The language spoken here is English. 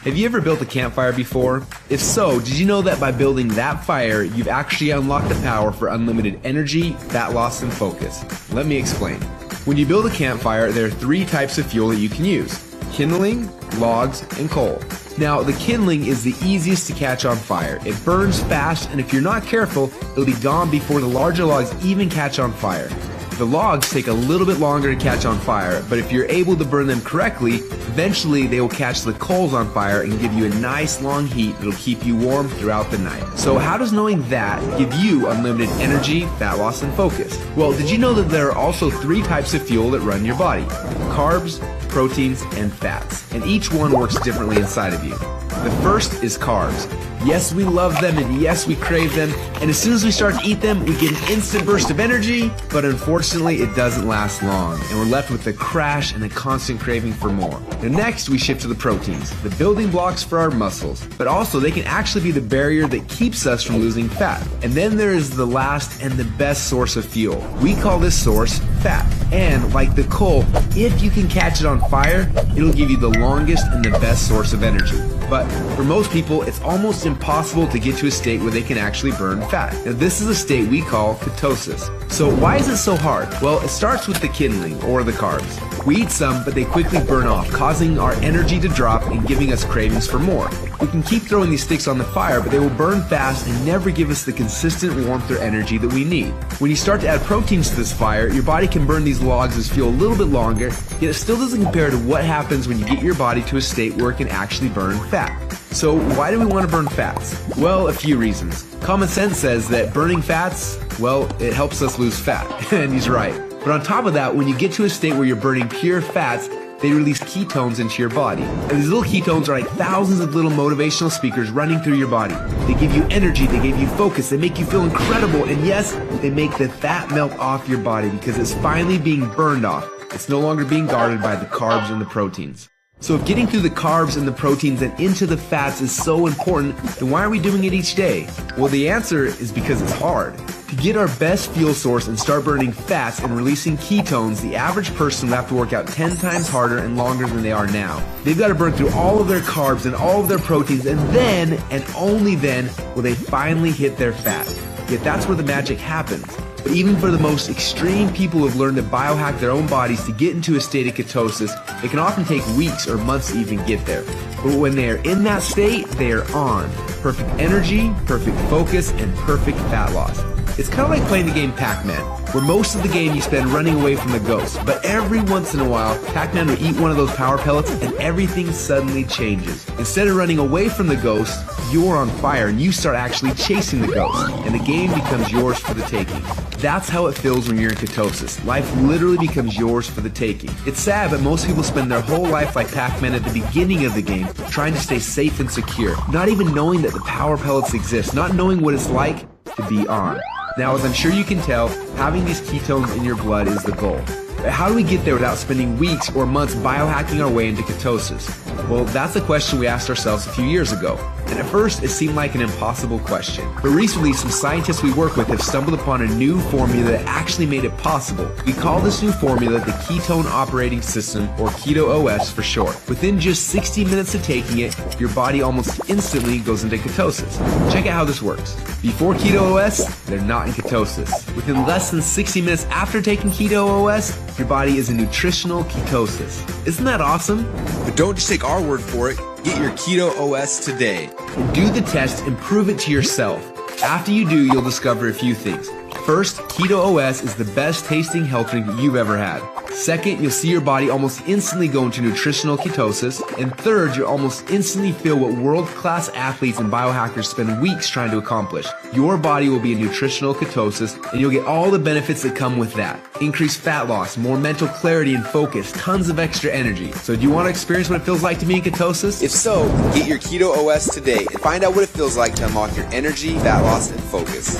Have you ever built a campfire before? If so, did you know that by building that fire, you've actually unlocked the power for unlimited energy, fat loss, and focus? Let me explain. When you build a campfire, there are 3 types of fuel that you can use: kindling, logs, and coal. Now, the kindling is the easiest to catch on fire. It burns fast, and if you're not careful, it'll be gone before the larger logs even catch on fire. The logs take a little bit longer to catch on fire, but if you're able to burn them correctly, eventually they will catch the coals on fire and give you a nice long heat that'll keep you warm throughout the night. So how does knowing that give you unlimited energy, fat loss, and focus? Well, did you know that there are also 3 types of fuel that run your body? Carbs, proteins, and fats. And each one works differently inside of you. The first is carbs. Yes, we love them, and yes, we crave them, and as soon as we start to eat them, we get an instant burst of energy, but unfortunately, it doesn't last long, and we're left with a crash and a constant craving for more. And next, we shift to the proteins, the building blocks for our muscles, but also they can actually be the barrier that keeps us from losing fat. And then there is the last and the best source of fuel. We call this source fat. And like the coal, if you can catch it on fire, it'll give you the longest and the best source of energy. But for most people, it's almost impossible to get to a state where they can actually burn fat. Now, this is a state we call ketosis. So why is it so hard? Well, it starts with the kindling, or the carbs. We eat some, but they quickly burn off, causing our energy to drop and giving us cravings for more. We can keep throwing these sticks on the fire, but they will burn fast and never give us the consistent warmth or energy that we need. When you start to add proteins to this fire, your body can burn these logs as fuel a little bit longer, yet it still doesn't compare to what happens when you get your body to a state where it can actually burn fat. So why do we want to burn fats? Well, a few reasons. Common sense says that burning fats, well, it helps us lose fat, and he's right. But on top of that, when you get to a state where you're burning pure fats, they release ketones into your body. And these little ketones are like thousands of little motivational speakers running through your body. They give you energy, they give you focus, they make you feel incredible, and yes, they make the fat melt off your body because it's finally being burned off. It's no longer being guarded by the carbs and the proteins. So if getting through the carbs and the proteins and into the fats is so important, then why are we doing it each day? Well, the answer is because it's hard. To get our best fuel source and start burning fats and releasing ketones, the average person will have to work out 10 times harder and longer than they are now. They've got to burn through all of their carbs and all of their proteins, and then, and only then, will they finally hit their fat. Yet that's where the magic happens. But even for the most extreme people who have learned to biohack their own bodies to get into a state of ketosis, it can often take weeks or months to even get there. But when they are in that state, they are on. Perfect energy, perfect focus, and perfect fat loss. It's kind of like playing the game Pac-Man, where most of the game you spend running away from the ghost, but every once in a while, Pac-Man will eat one of those power pellets and everything suddenly changes. Instead of running away from the ghost, you're on fire and you start actually chasing the ghost, and the game becomes yours for the taking. That's how it feels when you're in ketosis. Life literally becomes yours for the taking. It's sad, but most people spend their whole life like Pac-Man at the beginning of the game, trying to stay safe and secure, not even knowing that the power pellets exist, not knowing what it's like to be on. Now, as I'm sure you can tell, having these ketones in your blood is the goal. But how do we get there without spending weeks or months biohacking our way into ketosis? Well, that's a question we asked ourselves a few years ago. And at first, it seemed like an impossible question. But recently, some scientists we work with have stumbled upon a new formula that actually made it possible. We call this new formula the Ketone Operating System, or Keto OS for short. Within just 60 minutes of taking it, your body almost instantly goes into ketosis. Check out how this works. Before Keto OS, they're not in ketosis. Within less than 60 minutes after taking Keto OS, your body is in nutritional ketosis. Isn't that awesome? But don't just take our word for it. Get your Keto OS today. Do the test and prove it to yourself. After you do, you'll discover a few things. First, Keto OS is the best tasting health drink you've ever had. Second, you'll see your body almost instantly go into nutritional ketosis. And third, you'll almost instantly feel what world-class athletes and biohackers spend weeks trying to accomplish. Your body will be in nutritional ketosis, and you'll get all the benefits that come with that. Increased fat loss, more mental clarity and focus, tons of extra energy. So do you want to experience what it feels like to be in ketosis? If so, get your Keto OS today and find out what it feels like to unlock your energy, fat loss, and focus.